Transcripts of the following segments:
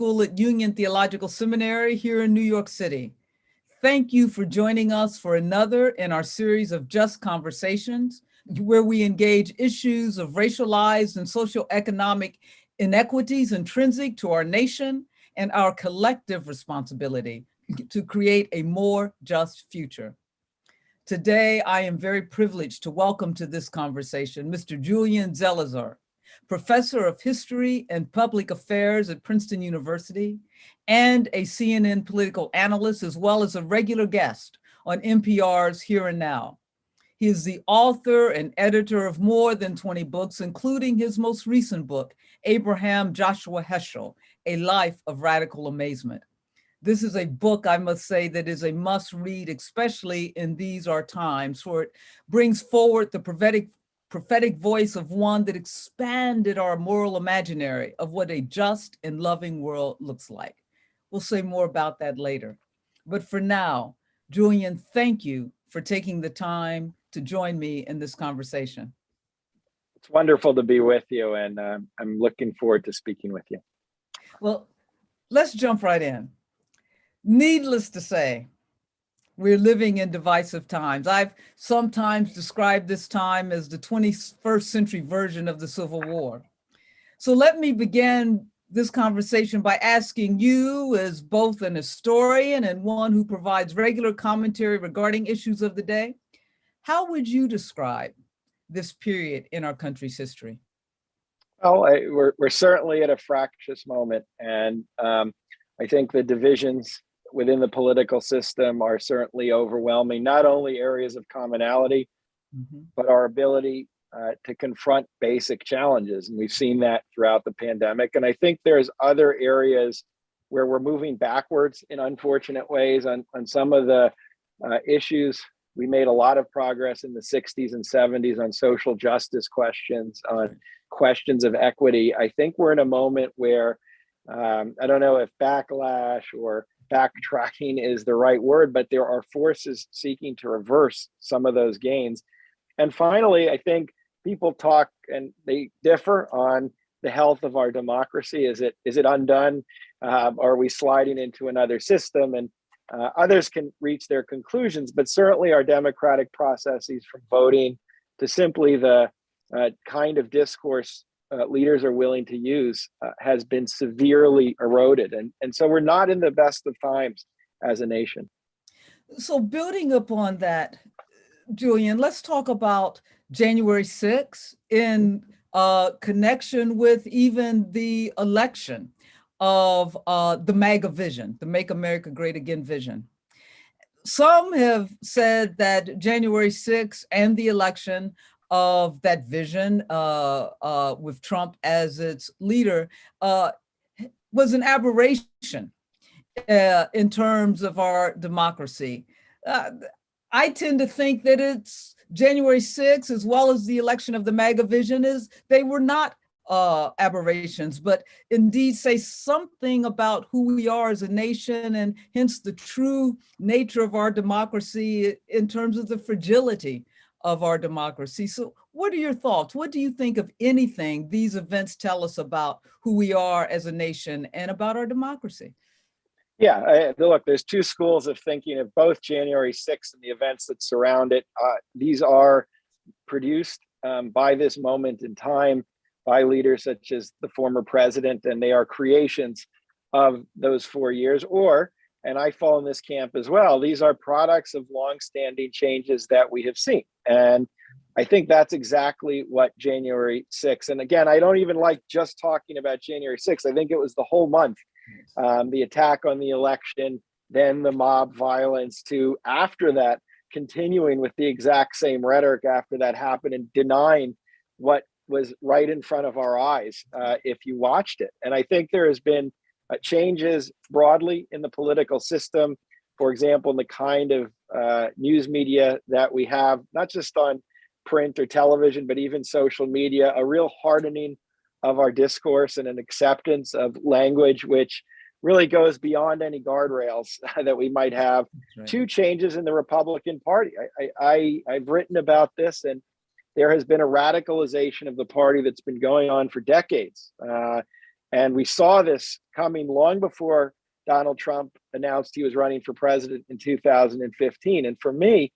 School at Union Theological Seminary here in New York City. Thank you for joining us for another in our series of Just Conversations, where we engage issues of racialized and socioeconomic inequities intrinsic to our nation and our collective responsibility to create a more just future. Today, I am very privileged to welcome to this conversation Mr. Julian Zelizer, Professor of History and Public Affairs at Princeton University, and a CNN political analyst, as well as a regular guest on NPR's Here and Now. He is the author and editor of more than 20 books, including his most recent book, Abraham Joshua Heschel, A Life of Radical Amazement. This is a book, I must say, that is a must read, especially in these our times, for it brings forward the prophetic voice of one that expanded our moral imaginary of what a just and loving world looks like. We'll say more about that later. But for now, Julian, thank you for taking the time to join me in this conversation. It's wonderful to be with you, and I'm looking forward to speaking with you. Well, let's jump right in. Needless to say, we're living in divisive times. I've sometimes described this time as the 21st century version of the Civil War. So let me begin this conversation by asking you, as both an historian and one who provides regular commentary regarding issues of the day, how would you describe this period in our country's history? Well, we're certainly at a fractious moment, and I think the divisions within the political system are certainly overwhelming, not only areas of commonality, but our ability to confront basic challenges. And we've seen that throughout the pandemic. And I think there's other areas where we're moving backwards in unfortunate ways on some of the issues. We made a lot of progress in the 60s and 70s on social justice questions, on questions of equity. I think we're in a moment where, I don't know if backlash or backtracking is the right word, but there are forces seeking to reverse some of those gains. And finally, I think people talk and they differ on the health of our democracy. Is it undone? Are we sliding into another system? And others can reach their conclusions, but certainly our democratic processes, from voting to simply the kind of discourse leaders are willing to use, has been severely eroded. And so we're not in the best of times as a nation. So building upon that, Julian, let's talk about January 6th in connection with even the election of the MAGA vision, the Make America Great Again vision. Some have said that January 6th and the election of that vision with Trump as its leader was an aberration in terms of our democracy. I tend to think that it's January 6th, as well as the election of the MAGA vision, they were not aberrations, but indeed say something about who we are as a nation, and hence the true nature of our democracy in terms of the fragility of our democracy. So what are your thoughts? What do you think of anything these events tell us about who we are as a nation and about our democracy? Yeah, look, there's two schools of thinking of both January 6th and the events that surround it. These are produced by this moment in time by leaders such as the former president, and they are creations of those 4 years. Or, and I fall in this camp as well, these are products of longstanding changes that we have seen. And I think that's exactly what January 6th, and again, I don't even like just talking about January 6th. I think it was the whole month. The attack on the election, then the mob violence, to after that, continuing with the exact same rhetoric after that happened and denying what was right in front of our eyes if you watched it. And I think there has been changes broadly in the political system, for example, in the kind of news media that we have, not just on print or television, but even social media, a real hardening of our discourse and an acceptance of language, which really goes beyond any guardrails that we might have. Right. Two changes in the Republican Party. I've written about this, and there has been a radicalization of the party that's been going on for decades. And we saw this coming long before Donald Trump announced he was running for president in 2015. And for me,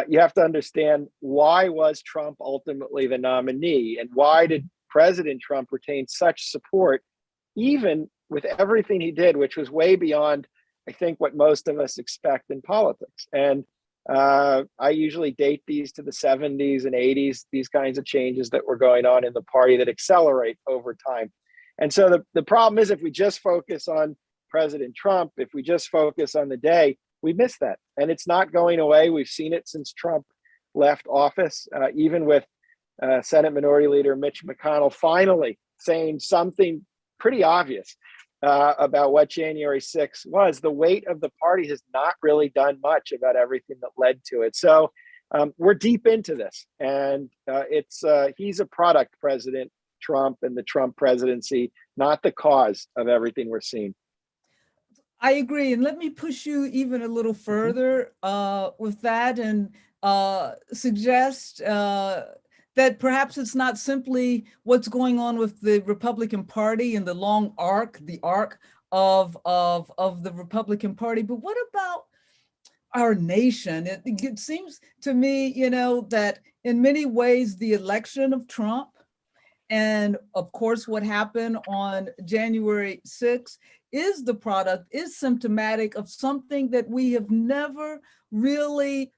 you have to understand, why was Trump ultimately the nominee? And why did President Trump retain such support, even with everything he did, which was way beyond, I think, what most of us expect in politics? And I usually date these to the 70s and 80s, these kinds of changes that were going on in the party that accelerate over time. And so the problem is, if we just focus on President Trump, if we just focus on the day, we miss that. And it's not going away. We've seen it since Trump left office, even with Senate Minority Leader Mitch McConnell finally saying something pretty obvious about what January 6th was. The weight of the party has not really done much about everything that led to it. So we're deep into this, and he's a product, President Trump and the Trump presidency, not the cause of everything we're seeing. I agree. And let me push you even a little further with that, and suggest that perhaps it's not simply what's going on with the Republican Party and the long arc, the arc of the Republican Party, but what about our nation? It seems to me, that in many ways, the election of Trump and of course, what happened on January 6th is symptomatic of something that we have never really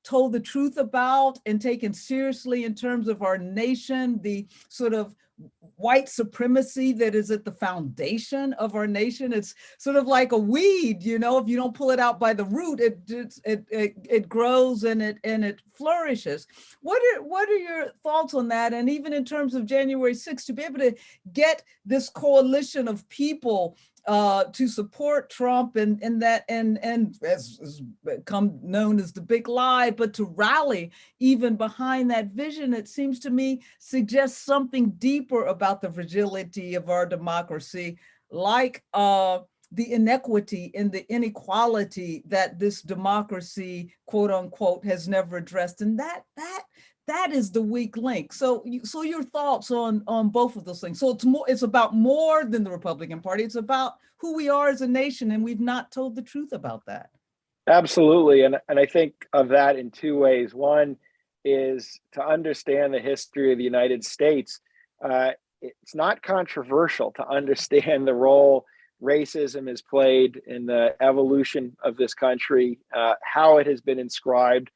told the truth about and taken seriously in terms of our nation, the sort of white supremacy that is at the foundation of our nation. It's sort of like a weed, if you don't pull it out by the root, it grows and it flourishes. What are your thoughts on that? And even in terms of January 6th, to be able to get this coalition of people to support Trump and as become known as the big lie, but to rally even behind that vision, it seems to me suggests something deeper about the fragility of our democracy, like the inequity and the inequality that this democracy, quote unquote, has never addressed. And that is the weak link. So your thoughts on both of those things. So it's about more than the Republican Party. It's about who we are as a nation, and we've not told the truth about that. Absolutely. And I think of that in two ways. One is to understand the history of the United States. It's not controversial to understand the role racism has played in the evolution of this country, how it has been inscribed,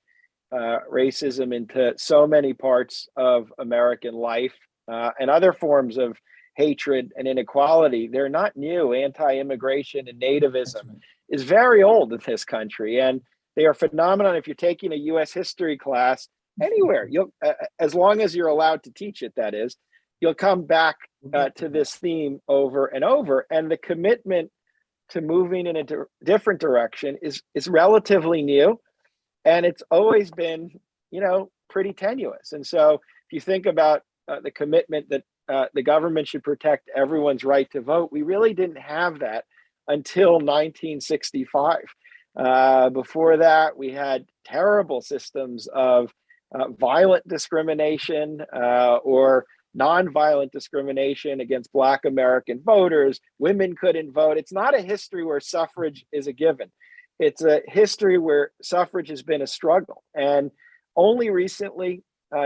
racism into so many parts of American life, and other forms of hatred and inequality. They're not new. Anti-immigration and nativism is very old in this country, and they are phenomenon. If you're taking a U.S. history class anywhere, you'll, as long as you're allowed to teach it, that is, you'll come back to this theme over and over. And the commitment to moving in a different direction is relatively new. And it's always been, pretty tenuous. And so if you think about the commitment that the government should protect everyone's right to vote, we really didn't have that until 1965. Before that, we had terrible systems of violent discrimination or nonviolent discrimination against Black American voters. Women couldn't vote. It's not a history where suffrage is a given. It's a history where suffrage has been a struggle. And only recently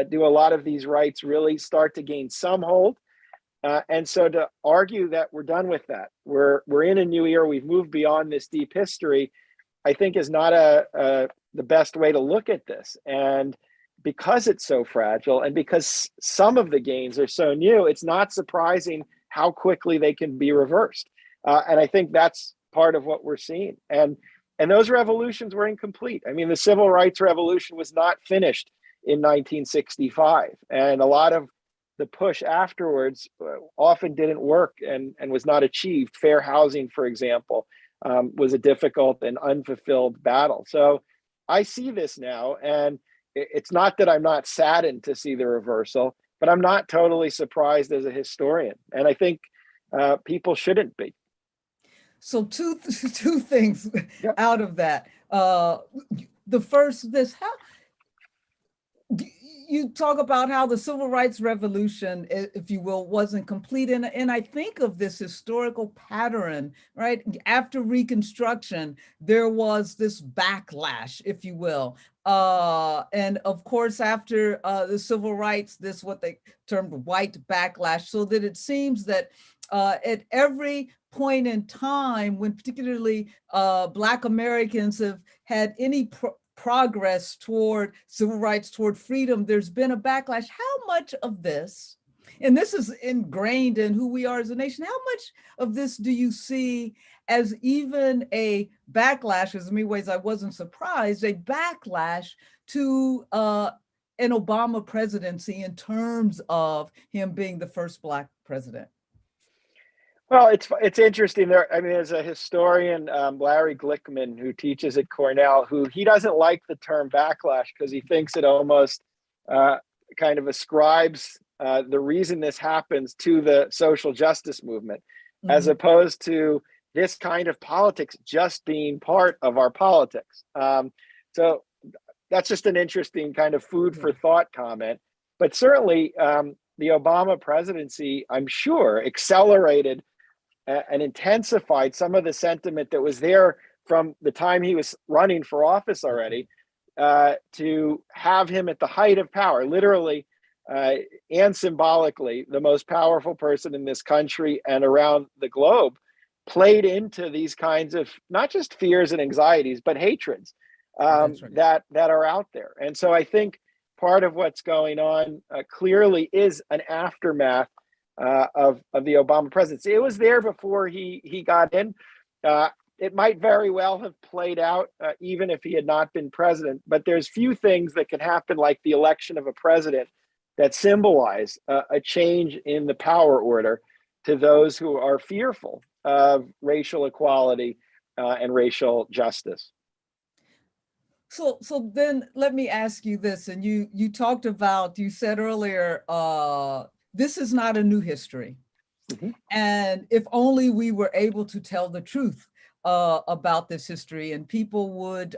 do a lot of these rights really start to gain some hold. And so to argue that we're done with that, we're in a new era, we've moved beyond this deep history, I think is not the best way to look at this. And because it's so fragile and because some of the gains are so new, it's not surprising how quickly they can be reversed. And I think that's part of what we're seeing. And those revolutions were incomplete. I mean, the civil rights revolution was not finished in 1965. And a lot of the push afterwards often didn't work and was not achieved. Fair housing, for example, was a difficult and unfulfilled battle. So I see this now, and it's not that I'm not saddened to see the reversal, but I'm not totally surprised as a historian. And I think people shouldn't be. So two things out of that. The first, you talk about how the civil rights revolution, if you will, wasn't complete. And I think of this historical pattern, right? After Reconstruction, there was this backlash, if you will. And of course, after the civil rights, this what they termed white backlash, so that it seems that at every point in time when particularly Black Americans have had any progress toward civil rights, toward freedom, there's been a backlash. How much of this, and this is ingrained in who we are as a nation, how much of this do you see as even a backlash, as in many ways I wasn't surprised, a backlash to an Obama presidency in terms of him being the first Black president? Well, it's interesting. There's a historian, Larry Glickman, who teaches at Cornell, who he doesn't like the term backlash because he thinks it almost kind of ascribes the reason this happens to the social justice movement, as opposed to this kind of politics just being part of our politics. So that's just an interesting kind of food for thought comment. But certainly the Obama presidency, I'm sure, accelerated and intensified some of the sentiment that was there from the time he was running for office already, to have him at the height of power, literally and symbolically, the most powerful person in this country and around the globe, played into these kinds of not just fears and anxieties, but hatreds that are out there. And so I think part of what's going on clearly is an aftermath of the Obama presidency. It was there before he got in. It might very well have played out even if he had not been president, but there's few things that can happen like the election of a president that symbolize a change in the power order to those who are fearful of racial equality and racial justice. So then let me ask you this, and you talked about, you said earlier, this is not a new history. And if only we were able to tell the truth about this history, and people would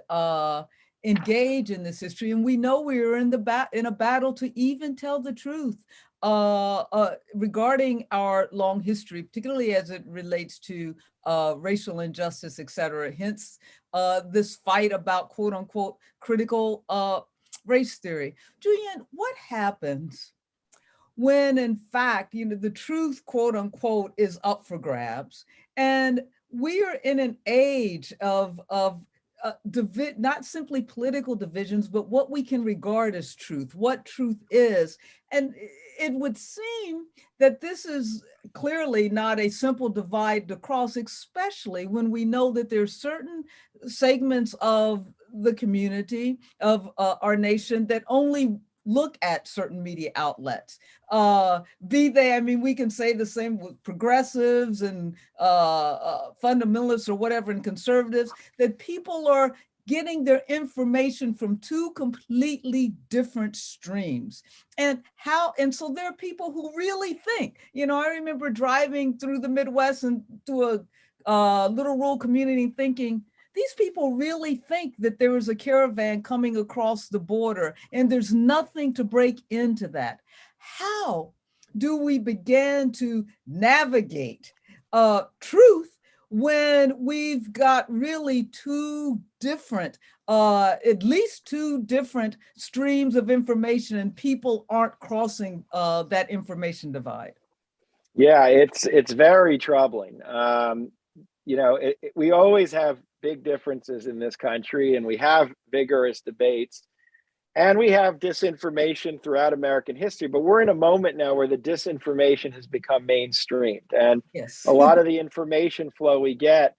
engage in this history. And we know we are in a battle to even tell the truth regarding our long history, particularly as it relates to racial injustice, et cetera. Hence this fight about quote unquote critical race theory. Julian, what happens when in fact, the truth, quote unquote, is up for grabs? And we are in an age of not simply political divisions, but what we can regard as truth, what truth is. And it would seem that this is clearly not a simple divide to cross, especially when we know that there's certain segments of the community of our nation that only look at certain media outlets, be they, we can say the same with progressives and fundamentalists or whatever, and conservatives, that people are getting their information from two completely different streams. And so there are people who really think, I remember driving through the Midwest and to a little rural community thinking, these people really think that there is a caravan coming across the border and there's nothing to break into that. How do we begin to navigate truth when we've got really two different, at least two different streams of information, and people aren't crossing that information divide? Yeah, it's very troubling. We always have big differences in this country, and we have vigorous debates, and we have disinformation throughout American history, but we're in a moment now where the disinformation has become mainstreamed. And a lot of the information flow we get,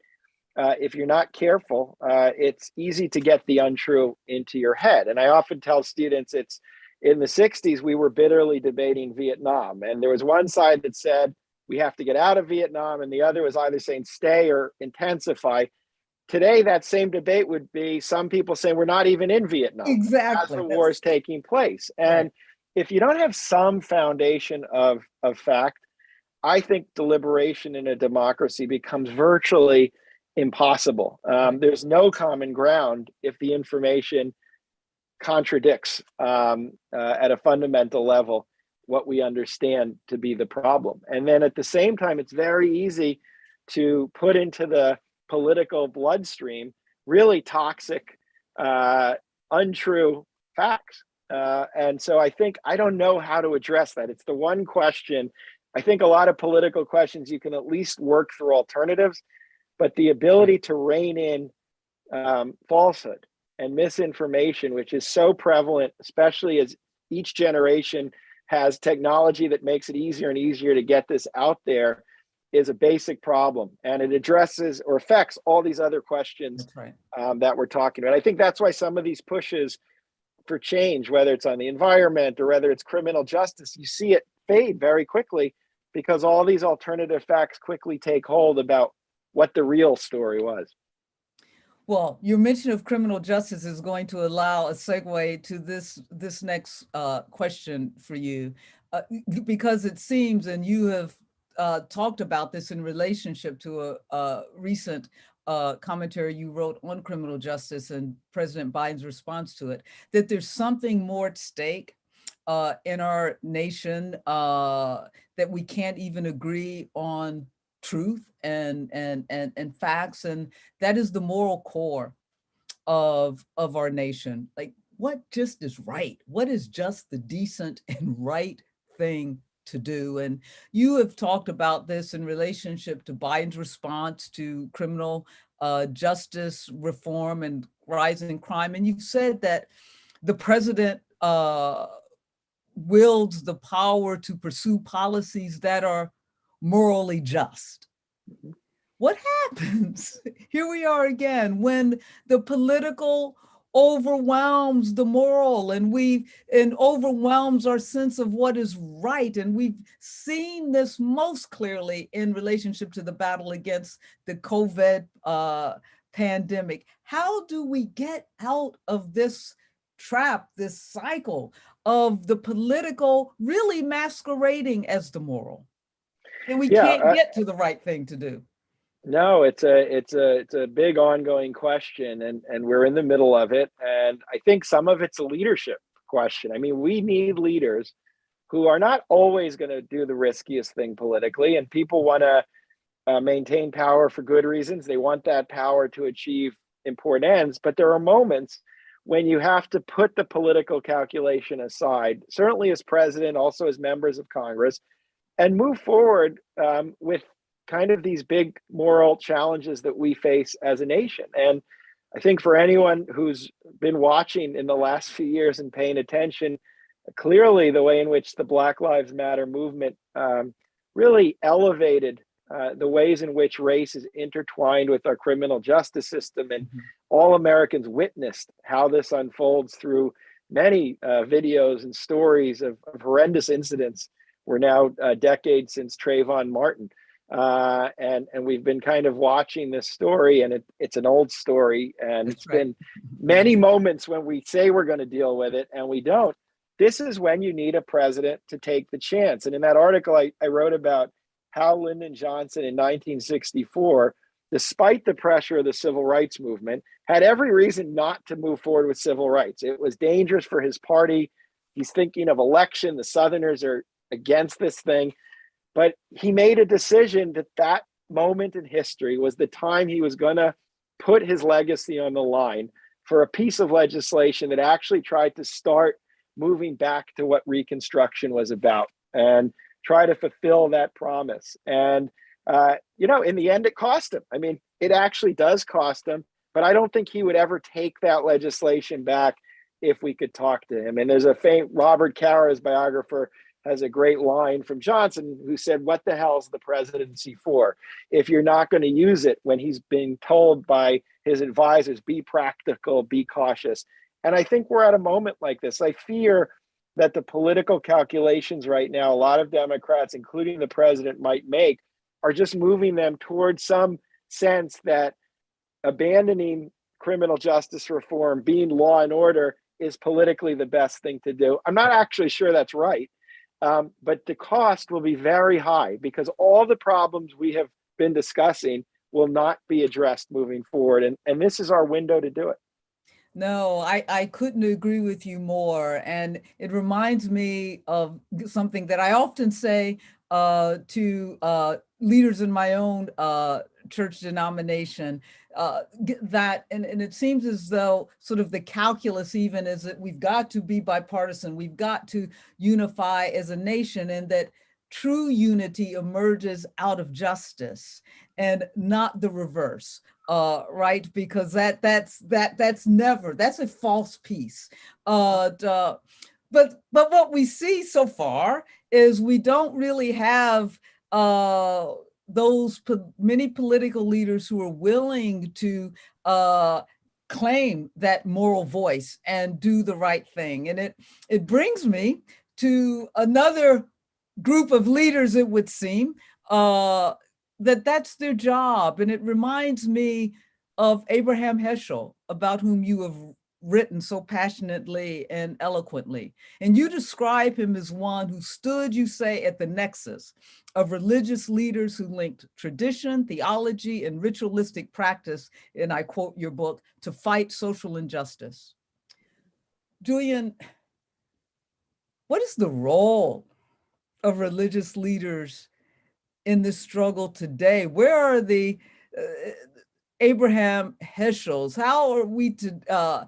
if you're not careful, it's easy to get the untrue into your head. And I often tell students, it's in the 60s, we were bitterly debating Vietnam. And there was one side that said, we have to get out of Vietnam, and the other was either saying stay or intensify. Today, that same debate would be some people saying we're not even in Vietnam as the war is taking place. And if you don't have some foundation of fact, I think deliberation in a democracy becomes virtually impossible. There's no common ground if the information contradicts at a fundamental level what we understand to be the problem. And then at the same time, it's very easy to put into the political bloodstream really toxic, untrue facts. And so I think I don't know how to address that. It's the one question. I think a lot of political questions, you can at least work through alternatives, but the ability to rein in falsehood and misinformation, which is so prevalent, especially as each generation has technology that makes it easier and easier to get this out there, is a basic problem. And it addresses or affects all these other questions that we're talking about. I think that's why some of these pushes for change, whether it's on the environment or whether it's criminal justice, you see it fade very quickly because all these alternative facts quickly take hold about what the real story was. Well, your mention of criminal justice is going to allow a segue to this next question for you, because it seems, and you have talked about this in relationship to a recent commentary you wrote on criminal justice and President Biden's response to it, that there's something more at stake in our nation, that we can't even agree on truth and facts, and that is the moral core of our nation. Like, what just is right? What is just the decent and right thing to do? And you have talked about this in relationship to Biden's response to criminal justice reform and rising crime, and you've said that the president wields the power to pursue policies that are morally just. What happens? Here we are again, when the political overwhelms the moral and overwhelms our sense of what is right. And we've seen this most clearly in relationship to the battle against the COVID pandemic. How do we get out of this trap, this cycle of the political really masquerading as the moral? And we can't get to the right thing to do. No, it's a big ongoing question, and we're in the middle of it. And I think some of it's a leadership question. I mean, we need leaders who are not always going to do the riskiest thing politically, and people want to maintain power for good reasons. They want that power to achieve important ends, but there are moments when you have to put the political calculation aside, certainly as president, also as members of Congress, and move forward with kind of these big moral challenges that we face as a nation. And I think for anyone who's been watching in the last few years and paying attention, clearly the way in which the Black Lives Matter movement really elevated the ways in which race is intertwined with our criminal justice system. And all Americans witnessed how this unfolds through many videos and stories of horrendous incidents. We're now a decade since Trayvon Martin. And we've been kind of watching this story, and it's an old story, and it's been many moments when we say we're going to deal with it and we don't. This is when you need a president to take the chance. And in that article I wrote about how Lyndon Johnson in 1964, despite the pressure of the civil rights movement, had every reason not to move forward with civil rights. It was dangerous for his party. He's thinking of election. The Southerners are against this thing. But he made a decision that moment in history was the time he was going to put his legacy on the line for a piece of legislation that actually tried to start moving back to what Reconstruction was about and try to fulfill that promise. And, in the end, it cost him. I mean, it actually does cost him, but I don't think he would ever take that legislation back if we could talk to him. And there's a famous, Robert Cara's biographer has a great line from Johnson, who said, "What the hell is the presidency for if you're not going to use it?" when he's being told by his advisors, be practical, be cautious. And I think we're at a moment like this. I fear that the political calculations right now, a lot of Democrats, including the president, might make are just moving them towards some sense that abandoning criminal justice reform, being law and order, is politically the best thing to do. I'm not actually sure that's right. But the cost will be very high because all the problems we have been discussing will not be addressed moving forward. And this is our window to do it. No, I couldn't agree with you more. And it reminds me of something that I often say to leaders in my own church denomination, and it seems as though sort of the calculus even is that we've got to be bipartisan, we've got to unify as a nation, and that true unity emerges out of justice and not the reverse. Right? Because that's a false piece. But what we see so far is we don't really have those many political leaders who are willing to claim that moral voice and do the right thing. And it brings me to another group of leaders, it would seem, that's their job. And it reminds me of Abraham Heschel, about whom you have written so passionately and eloquently. And you describe him as one who stood, you say, at the nexus of religious leaders who linked tradition, theology, and ritualistic practice, and I quote your book, to fight social injustice. Julian, what is the role of religious leaders in this struggle today? Where are the Abraham Heschels? How are we to,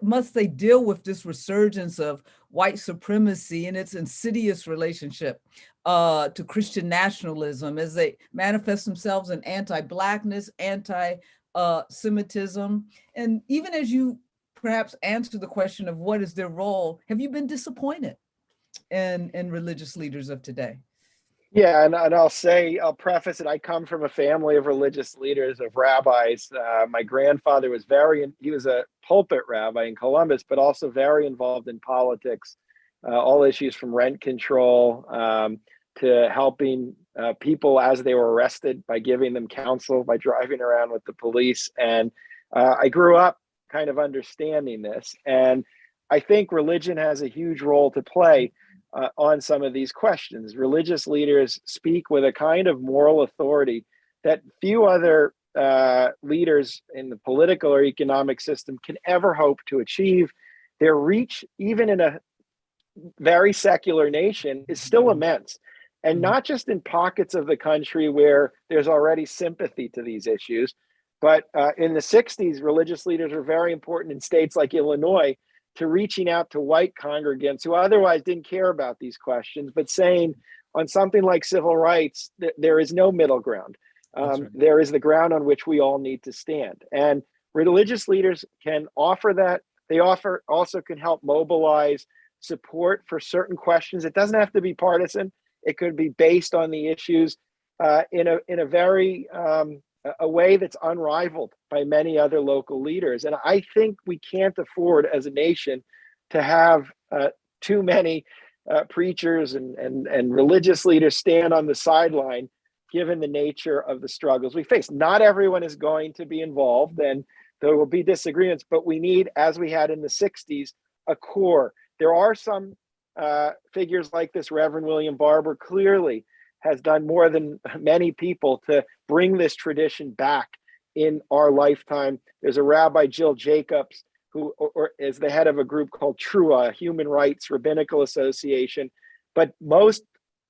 must they deal with this resurgence of white supremacy and its insidious relationship to Christian nationalism as they manifest themselves in anti-Blackness, anti-Semitism? And even as you perhaps answer the question of what is their role, have you been disappointed in religious leaders of today? Yeah, and I'll preface it. I come from a family of religious leaders, of rabbis. My grandfather was he was a pulpit rabbi in Columbus, but also very involved in politics, all issues from rent control to helping people as they were arrested by giving them counsel, by driving around with the police. And I grew up kind of understanding this. And I think religion has a huge role to play on some of these questions. Religious leaders speak with a kind of moral authority that few other leaders in the political or economic system can ever hope to achieve. Their reach, even in a very secular nation, is still immense. And not just in pockets of the country where there's already sympathy to these issues, but in the 60s, religious leaders were very important in states like Illinois to reaching out to white congregants who otherwise didn't care about these questions, but saying on something like civil rights, there is no middle ground. Right. There is the ground on which we all need to stand. And religious leaders can offer that. They also can help mobilize support for certain questions. It doesn't have to be partisan. It could be based on the issues in a very a way that's unrivaled by many other local leaders. And I think we can't afford as a nation to have too many preachers and religious leaders stand on the sideline, given the nature of the struggles we face. Not everyone is going to be involved, and there will be disagreements, but we need, as we had in the 60s, a core. There are some figures like this. Reverend William Barber clearly has done more than many people to bring this tradition back in our lifetime. There's a Rabbi, Jill Jacobs, who is the head of a group called TRUA, Human Rights Rabbinical Association. But most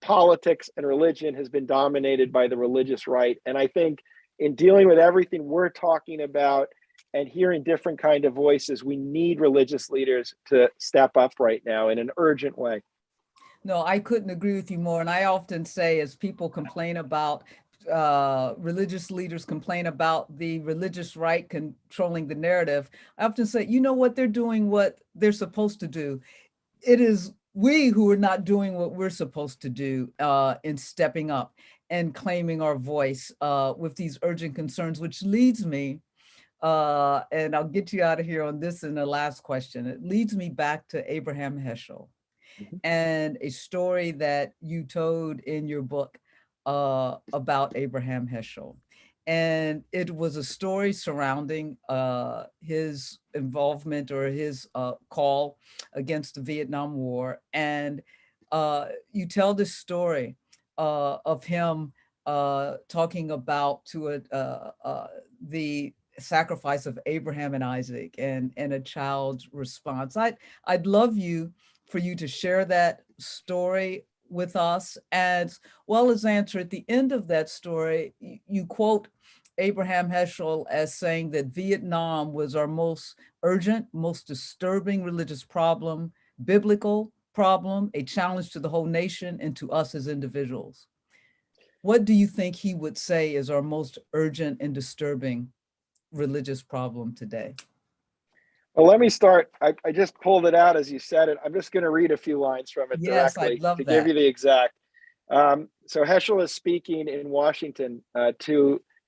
politics and religion has been dominated by the religious right. And I think in dealing with everything we're talking about and hearing different kind of voices, we need religious leaders to step up right now in an urgent way. No, I couldn't agree with you more. And I often say, as people complain about, religious leaders complain about the religious right controlling the narrative, I often say, you know what, they're doing what they're supposed to do. It is we who are not doing what we're supposed to do in stepping up and claiming our voice with these urgent concerns, which leads me, and I'll get you out of here on this in the last question. It leads me back to Abraham Heschel and a story that you told in your book about Abraham Heschel. And it was a story surrounding his involvement or his call against the Vietnam War. And you tell this story of him talking about to the sacrifice of Abraham and Isaac and a child's response. I'd love for you to share that story with us, as well as answer at the end of that story. You quote Abraham Heschel as saying that Vietnam was our most urgent, most disturbing religious problem, biblical problem, a challenge to the whole nation and to us as individuals. What do you think he would say is our most urgent and disturbing religious problem today? Well, let me start. I just pulled it out as you said it. I'm just going to read a few lines from it Yes, I'd directly love to give that. you the exact. So Heschel is speaking in Washington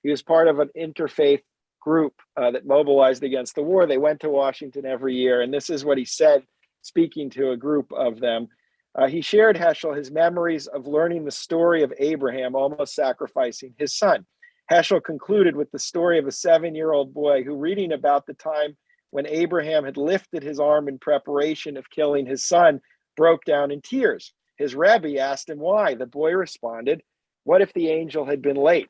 he was part of an interfaith group that mobilized against the war. They went to Washington every year, and this is what he said, speaking to a group of them. He shared, Heschel, his memories of learning the story of Abraham almost sacrificing his son. Heschel concluded with the story of a 7-year-old boy who, reading about the time when Abraham had lifted his arm in preparation of killing his son, broke down in tears. His Rebbe asked him why. The boy responded, "What if the angel had been late?"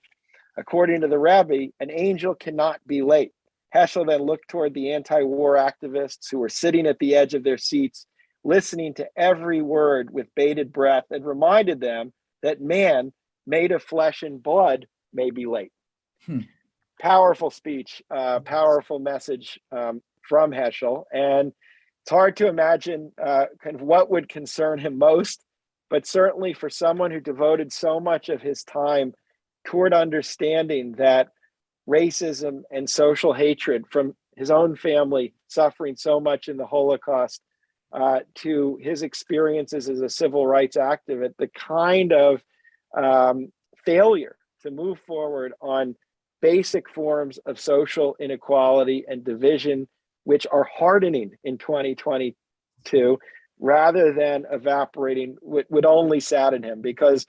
According to the Rebbe, an angel cannot be late. Heschel then looked toward the anti-war activists who were sitting at the edge of their seats, listening to every word with bated breath, and reminded them that man, made of flesh and blood, may be late. Powerful speech, powerful message from Heschel. And it's hard to imagine kind of what would concern him most, but certainly for someone who devoted so much of his time toward understanding that racism and social hatred from his own family suffering so much in the Holocaust to his experiences as a civil rights activist, the kind of failure to move forward on basic forms of social inequality and division, which are hardening in 2022, rather than evaporating, would only sadden him, because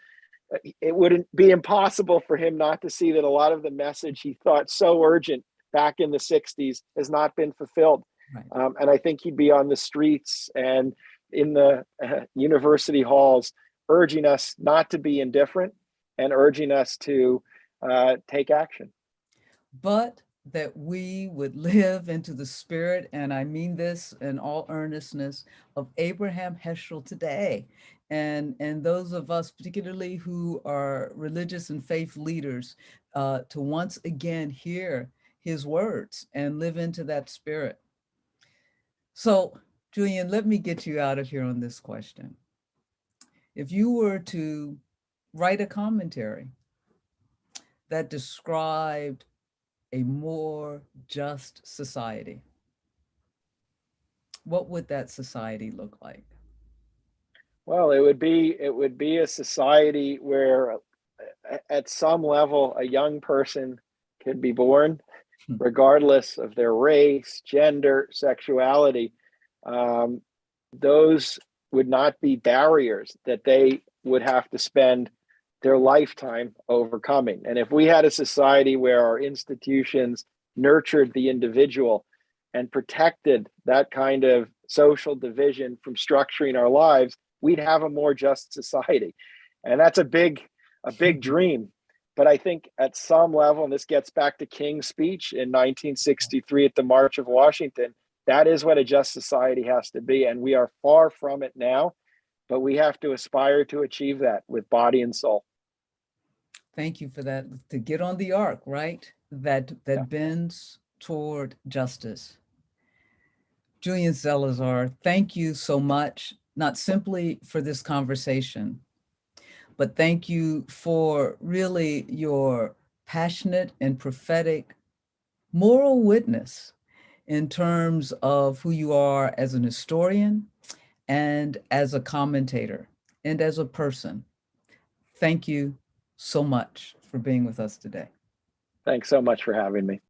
it wouldn't be impossible for him not to see that a lot of the message he thought so urgent back in the 60s has not been fulfilled. Right. And I think he'd be on the streets and in the university halls urging us not to be indifferent and urging us to take action. But that we would live into the spirit, and I mean this in all earnestness, of Abraham Heschel today. And those of us, particularly who are religious and faith leaders, to once again hear his words and live into that spirit. So, Julian, let me get you out of here on this question. If you were to write a commentary that described a more just society, what would that society look like? Well, it would be a society where at some level a young person can be born regardless of their race, gender, sexuality. Those would not be barriers that they would have to spend their lifetime overcoming. And if we had a society where our institutions nurtured the individual and protected that kind of social division from structuring our lives, we'd have a more just society. And that's a big dream. But I think at some level, and this gets back to King's speech in 1963 at the March of Washington, that is what a just society has to be. And we are far from it now, but we have to aspire to achieve that with body and soul. Thank you for that. To get on the arc, right? That bends toward justice. Julian Zelizer, thank you so much, not simply for this conversation, but thank you for really your passionate and prophetic moral witness in terms of who you are as an historian and as a commentator and as a person. Thank you so much for being with us today. Thanks so much for having me.